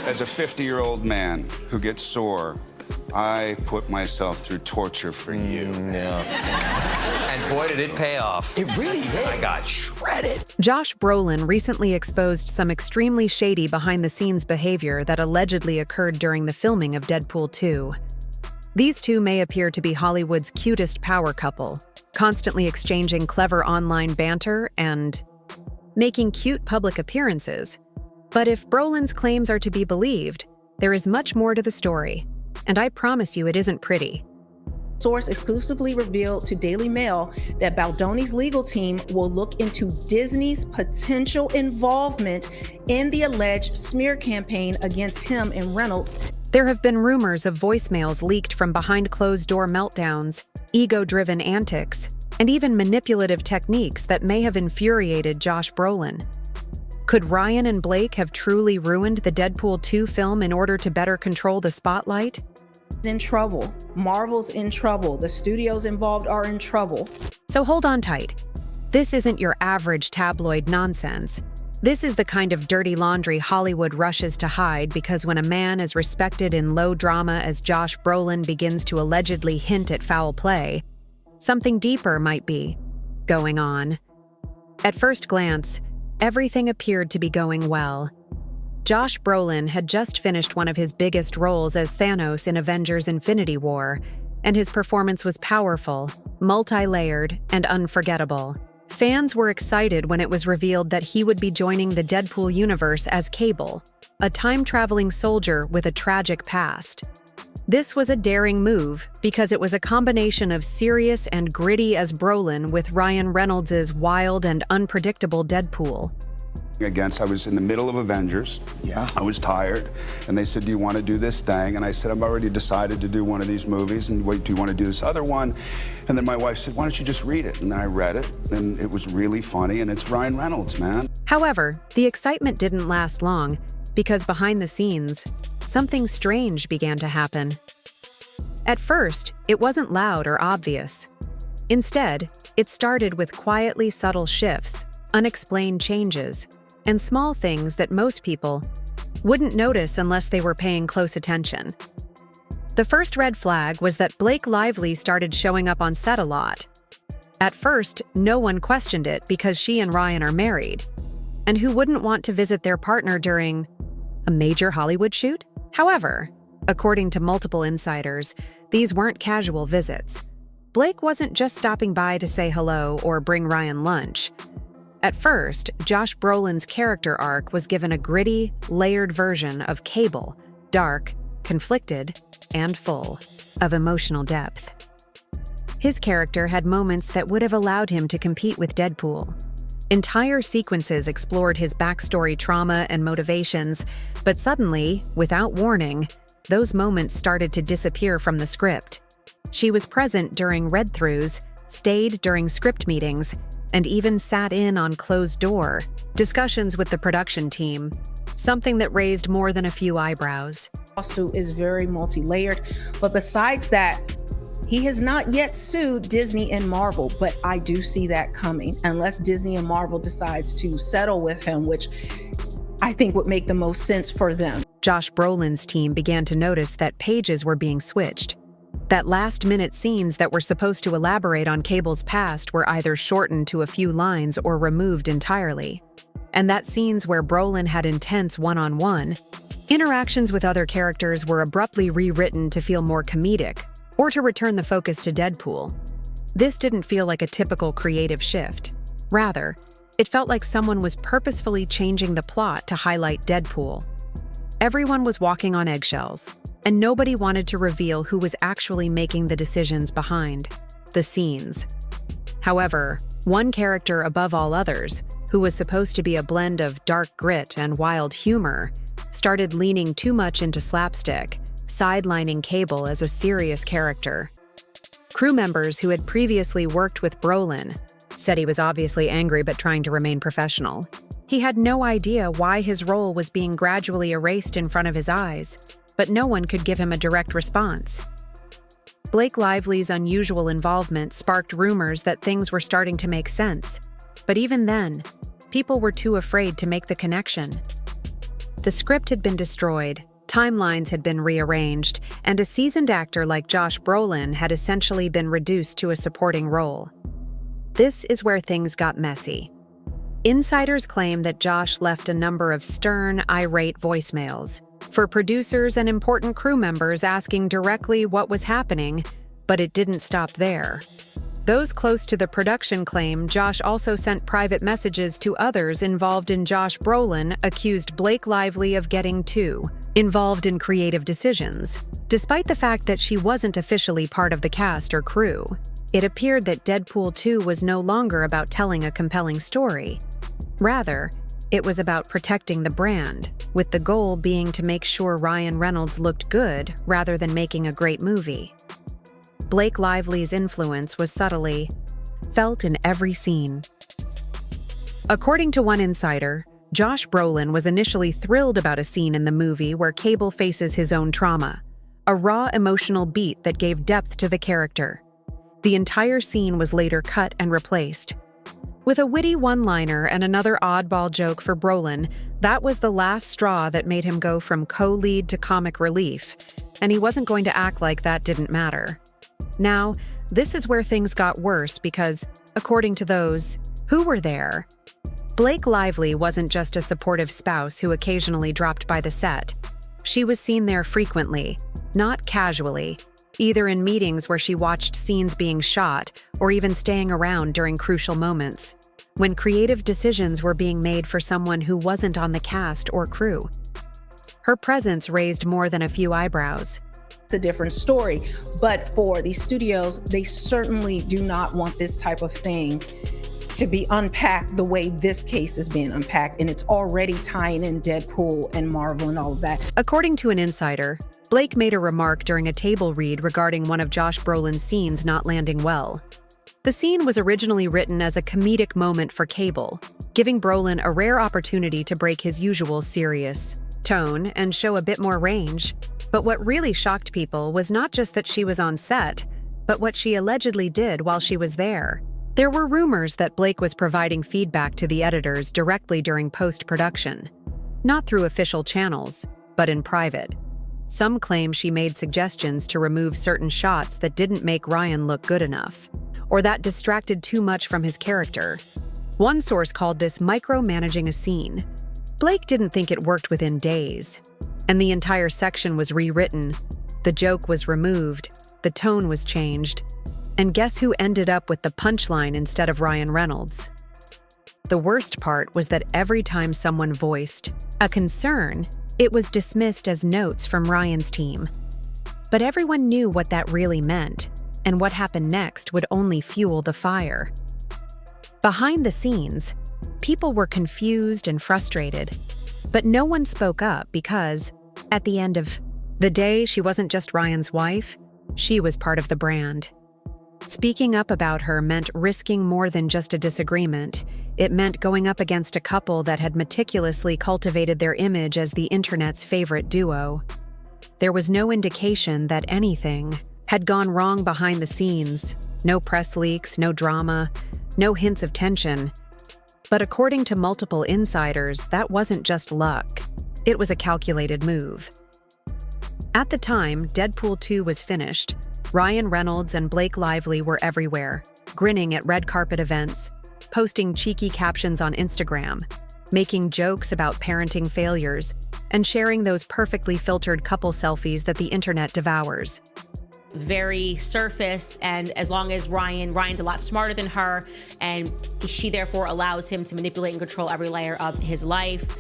As a 50-year-old man who gets sore, I put myself through torture for you. Yeah. And boy, did it pay off. It really did. I got shredded. Josh Brolin recently exposed some extremely shady behind-the-scenes behavior that allegedly occurred during the filming of Deadpool 2. These two may appear to be Hollywood's cutest power couple, constantly exchanging clever online banter and making cute public appearances. But if Brolin's claims are to be believed, there is much more to the story, and I promise you it isn't pretty. Source exclusively revealed to Daily Mail that Baldoni's legal team will look into Disney's potential involvement in the alleged smear campaign against him and Reynolds. There have been rumors of voicemails leaked from behind closed-door meltdowns, ego-driven antics, and even manipulative techniques that may have infuriated Josh Brolin. Could Ryan and Blake have truly ruined the Deadpool 2 film in order to better control the spotlight? In trouble. Marvel's in trouble. The studios involved are in trouble. So hold on tight. This isn't your average tabloid nonsense. This is the kind of dirty laundry Hollywood rushes to hide because when a man as respected in low drama as Josh Brolin begins to allegedly hint at foul play, something deeper might be going on. At first glance, everything appeared to be going well. Josh Brolin had just finished one of his biggest roles as Thanos in Avengers: Infinity War, and his performance was powerful, multi-layered, and unforgettable. Fans were excited when it was revealed that he would be joining the Deadpool universe as Cable, a time-traveling soldier with a tragic past. This was a daring move because it was a combination of serious and gritty as Brolin with Ryan Reynolds' wild and unpredictable Deadpool. I was in the middle of Avengers. Yeah. I was tired, and they said, "Do you want to do this thing?" And I said, "I've already decided to do one of these movies, and wait, do you want to do this other one?" And then my wife said, "Why don't you just read it?" And then I read it, and it was really funny, and it's Ryan Reynolds, man. However, the excitement didn't last long because behind the scenes, something strange began to happen. At first, it wasn't loud or obvious. Instead, it started with quietly subtle shifts, unexplained changes, and small things that most people wouldn't notice unless they were paying close attention. The first red flag was that Blake Lively started showing up on set a lot. At first, no one questioned it because she and Ryan are married. And who wouldn't want to visit their partner during a major Hollywood shoot? However, according to multiple insiders, these weren't casual visits. Blake wasn't just stopping by to say hello or bring Ryan lunch. At first, Josh Brolin's character arc was given a gritty, layered version of Cable, dark, conflicted, and full of emotional depth. His character had moments that would have allowed him to compete with Deadpool. Entire sequences explored his backstory trauma and motivations, but suddenly, without warning, those moments started to disappear from the script. She was present during read-throughs, stayed during script meetings, and even sat in on closed-door discussions with the production team, something that raised more than a few eyebrows. Lawsuit is very multi-layered, but besides that, he has not yet sued Disney and Marvel, but I do see that coming, unless Disney and Marvel decides to settle with him, which I think would make the most sense for them. Josh Brolin's team began to notice that pages were being switched, that last-minute scenes that were supposed to elaborate on Cable's past were either shortened to a few lines or removed entirely, and that scenes where Brolin had intense one-on-one interactions with other characters were abruptly rewritten to feel more comedic or to return the focus to Deadpool. This didn't feel like a typical creative shift. Rather, it felt like someone was purposefully changing the plot to highlight Deadpool. Everyone was walking on eggshells, and nobody wanted to reveal who was actually making the decisions behind the scenes. However, one character above all others, who was supposed to be a blend of dark grit and wild humor, started leaning too much into slapstick, sidelining Cable as a serious character. Crew members who had previously worked with Brolin said he was obviously angry but trying to remain professional. He had no idea why his role was being gradually erased in front of his eyes, but no one could give him a direct response. Blake Lively's unusual involvement sparked rumors that things were starting to make sense, but even then, people were too afraid to make the connection. The script had been destroyed, timelines had been rearranged, and a seasoned actor like Josh Brolin had essentially been reduced to a supporting role. This is where things got messy. Insiders claim that Josh left a number of stern, irate voicemails for producers and important crew members asking directly what was happening, but it didn't stop there. Those close to the production claim Josh also sent private messages to others involved in Josh Brolin accused Blake Lively of getting too involved in creative decisions. Despite the fact that she wasn't officially part of the cast or crew, it appeared that Deadpool 2 was no longer about telling a compelling story. Rather, it was about protecting the brand, with the goal being to make sure Ryan Reynolds looked good rather than making a great movie. Blake Lively's influence was subtly felt in every scene. According to one insider, Josh Brolin was initially thrilled about a scene in the movie where Cable faces his own trauma, a raw emotional beat that gave depth to the character. The entire scene was later cut and replaced. With a witty one-liner and another oddball joke for Brolin, that was the last straw that made him go from co-lead to comic relief, and he wasn't going to act like that didn't matter. Now, this is where things got worse because, according to those who were there, Blake Lively wasn't just a supportive spouse who occasionally dropped by the set. She was seen there frequently, not casually, either in meetings where she watched scenes being shot or even staying around during crucial moments, when creative decisions were being made for someone who wasn't on the cast or crew. Her presence raised more than a few eyebrows. It's a different story, but for these studios, they certainly do not want this type of thing to be unpacked the way this case is being unpacked, and it's already tying in Deadpool and Marvel and all of that. According to an insider, Blake made a remark during a table read regarding one of Josh Brolin's scenes not landing well. The scene was originally written as a comedic moment for Cable, giving Brolin a rare opportunity to break his usual serious tone and show a bit more range. But what really shocked people was not just that she was on set, but what she allegedly did while she was there. There were rumors that Blake was providing feedback to the editors directly during post-production, not through official channels, but in private. Some claim she made suggestions to remove certain shots that didn't make Ryan look good enough, or that distracted too much from his character. One source called this micromanaging a scene. Blake didn't think it worked within days, and the entire section was rewritten. The joke was removed, the tone was changed, and guess who ended up with the punchline instead of Ryan Reynolds? The worst part was that every time someone voiced a concern, it was dismissed as notes from Ryan's team. But everyone knew what that really meant, and what happened next would only fuel the fire. Behind the scenes, people were confused and frustrated, but no one spoke up because, at the end of the day, she wasn't just Ryan's wife, she was part of the brand. Speaking up about her meant risking more than just a disagreement. It meant going up against a couple that had meticulously cultivated their image as the internet's favorite duo. There was no indication that anything had gone wrong behind the scenes. No press leaks, no drama, no hints of tension. But according to multiple insiders, that wasn't just luck. It was a calculated move. At the time Deadpool 2 was finished, Ryan Reynolds and Blake Lively were everywhere, grinning at red carpet events, posting cheeky captions on Instagram, making jokes about parenting failures, and sharing those perfectly filtered couple selfies that the internet devours. Very surface, and as long as Ryan's a lot smarter than her, and she therefore allows him to manipulate and control every layer of his life,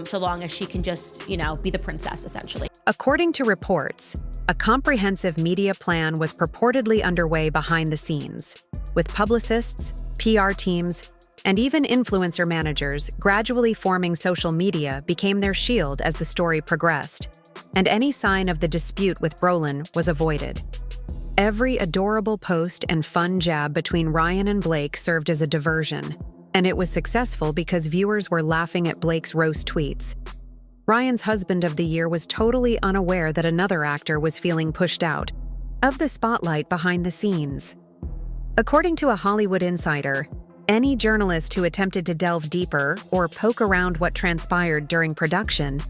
so long as she can just, be the princess, essentially. According to reports, a comprehensive media plan was purportedly underway behind the scenes, with publicists, PR teams, and even influencer managers gradually forming social media became their shield as the story progressed, and any sign of the dispute with Brolin was avoided. Every adorable post and fun jab between Ryan and Blake served as a diversion, and it was successful because viewers were laughing at Blake's roast tweets. Ryan's husband of the year was totally unaware that another actor was feeling pushed out of the spotlight behind the scenes. According to a Hollywood insider, Any journalist who attempted to delve deeper or poke around what transpired during production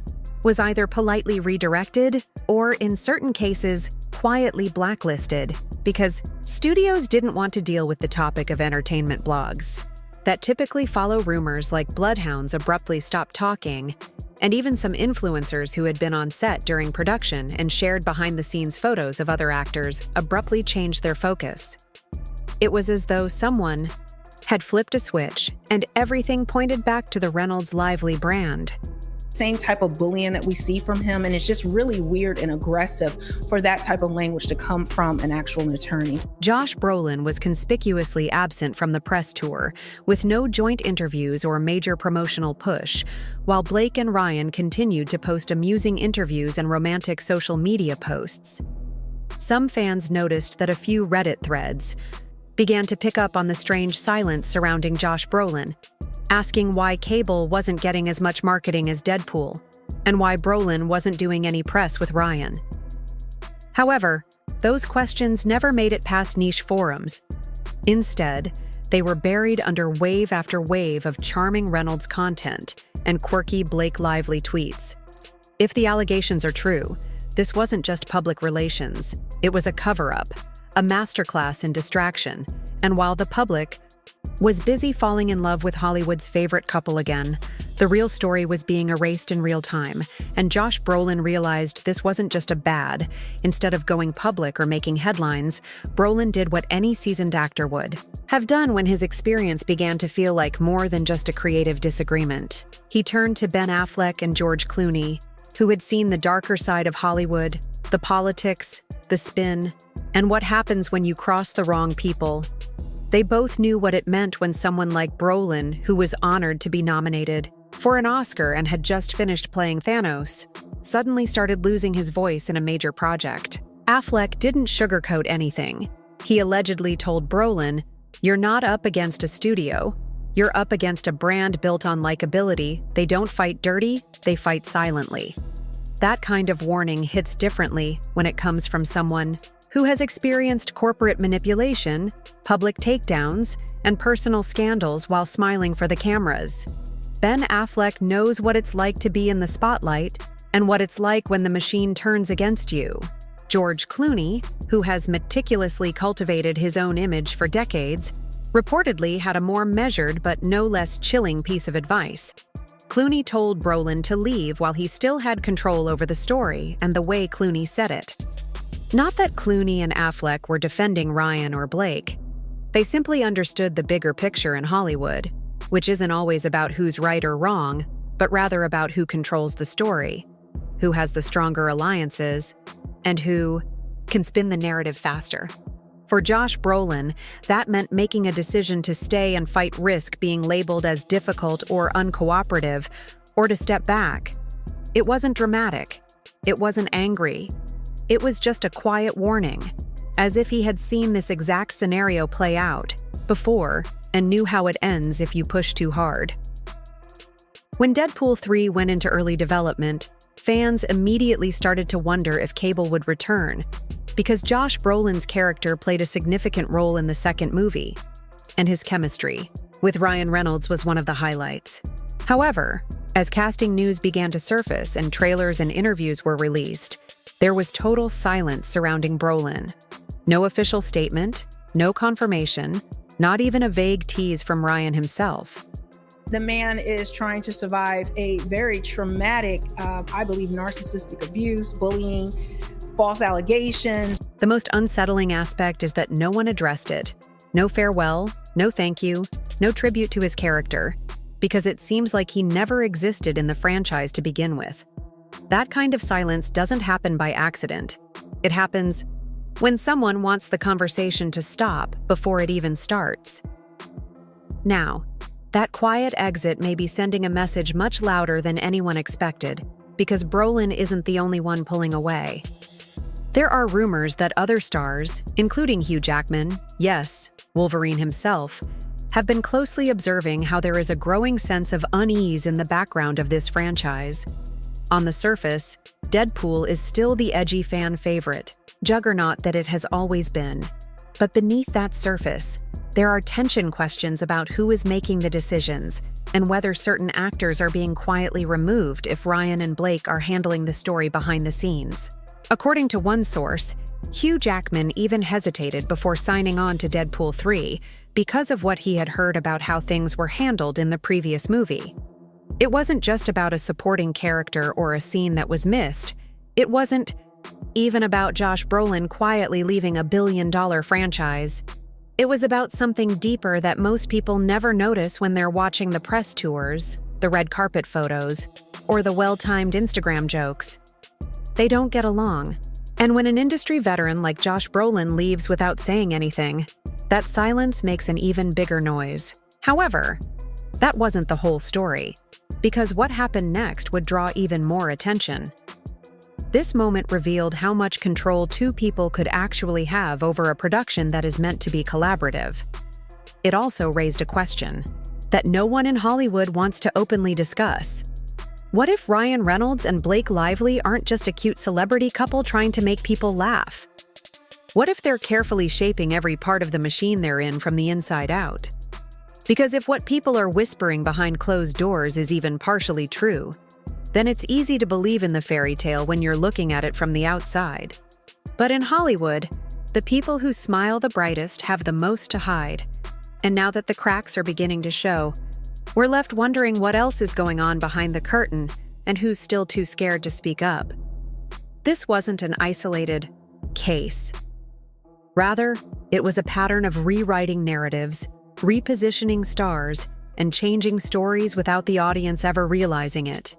was either politely redirected or, in certain cases, quietly blacklisted because studios didn't want to deal with the topic of entertainment blogs that typically follow rumors like bloodhounds abruptly stopped talking, and even some influencers who had been on set during production and shared behind-the-scenes photos of other actors abruptly changed their focus. It was as though someone had flipped a switch and everything pointed back to the Reynolds lively brand. Same type of bullying that we see from him, and it's just really weird and aggressive for that type of language to come from an actual attorney. Josh Brolin was conspicuously absent from the press tour, with no joint interviews or major promotional push, while Blake and Ryan continued to post amusing interviews and romantic social media posts. Some fans noticed that a few Reddit threads began to pick up on the strange silence surrounding Josh Brolin, asking why Cable wasn't getting as much marketing as Deadpool, and why Brolin wasn't doing any press with Ryan. However, those questions never made it past niche forums. Instead, they were buried under wave after wave of charming Reynolds content and quirky Blake Lively tweets. If the allegations are true, this wasn't just public relations. It was a cover-up, a masterclass in distraction, and while the public was busy falling in love with Hollywood's favorite couple again, the real story was being erased in real time, and Josh Brolin realized this wasn't just a bad. Instead of going public or making headlines, Brolin did what any seasoned actor would have done when his experience began to feel like more than just a creative disagreement. He turned to Ben Affleck and George Clooney, who had seen the darker side of Hollywood, the politics, the spin, and what happens when you cross the wrong people. They both knew what it meant when someone like Brolin, who was honored to be nominated for an Oscar and had just finished playing Thanos, suddenly started losing his voice in a major project. Affleck didn't sugarcoat anything. He allegedly told Brolin, "You're not up against a studio. You're up against a brand built on likability. They don't fight dirty, they fight silently." That kind of warning hits differently when it comes from someone who has experienced corporate manipulation, public takedowns, and personal scandals while smiling for the cameras. Ben Affleck knows what it's like to be in the spotlight and what it's like when the machine turns against you. George Clooney, who has meticulously cultivated his own image for decades, reportedly had a more measured but no less chilling piece of advice. Clooney told Brolin to leave while he still had control over the story and the way Clooney said it. Not that Clooney and Affleck were defending Ryan or Blake. They simply understood the bigger picture in Hollywood, which isn't always about who's right or wrong, but rather about who controls the story, who has the stronger alliances, and who can spin the narrative faster. For Josh Brolin, that meant making a decision to stay and fight risk being labeled as difficult or uncooperative, or to step back. It wasn't dramatic. It wasn't angry. It was just a quiet warning, as if he had seen this exact scenario play out before and knew how it ends if you push too hard. When Deadpool 3 went into early development, fans immediately started to wonder if Cable would return, because Josh Brolin's character played a significant role in the second movie, and his chemistry with Ryan Reynolds was one of the highlights. However, as casting news began to surface and trailers and interviews were released, there was total silence surrounding Brolin. No official statement, no confirmation, not even a vague tease from Ryan himself. The man is trying to survive a very traumatic, I believe, narcissistic abuse, bullying, false allegations. The most unsettling aspect is that no one addressed it. No farewell, no thank you, no tribute to his character, because it seems like he never existed in the franchise to begin with. That kind of silence doesn't happen by accident. It happens when someone wants the conversation to stop before it even starts. Now, that quiet exit may be sending a message much louder than anyone expected, because Brolin isn't the only one pulling away. There are rumors that other stars, including Hugh Jackman, yes, Wolverine himself, have been closely observing how there is a growing sense of unease in the background of this franchise. On the surface, Deadpool is still the edgy fan favorite, juggernaut that it has always been. But beneath that surface, There are tension questions about who is making the decisions and whether certain actors are being quietly removed if Ryan and Blake are handling the story behind the scenes. According to one source, Hugh Jackman even hesitated before signing on to Deadpool 3 because of what he had heard about how things were handled in the previous movie. It wasn't just about a supporting character or a scene that was missed. It wasn't even about Josh Brolin quietly leaving a billion-dollar franchise. It was about something deeper that most people never notice when they're watching the press tours, the red carpet photos, or the well-timed Instagram jokes. They don't get along. And when an industry veteran like Josh Brolin leaves without saying anything, that silence makes an even bigger noise. However, that wasn't the whole story, because what happened next would draw even more attention. This moment revealed how much control two people could actually have over a production that is meant to be collaborative. It also raised a question that no one in Hollywood wants to openly discuss. What if Ryan Reynolds and Blake Lively aren't just a cute celebrity couple trying to make people laugh? What if they're carefully shaping every part of the machine they're in from the inside out? Because if what people are whispering behind closed doors is even partially true, then it's easy to believe in the fairy tale when you're looking at it from the outside. But in Hollywood, the people who smile the brightest have the most to hide. And now that the cracks are beginning to show, we're left wondering what else is going on behind the curtain and who's still too scared to speak up. This wasn't an isolated case. Rather, it was a pattern of rewriting narratives, repositioning stars, and changing stories without the audience ever realizing it.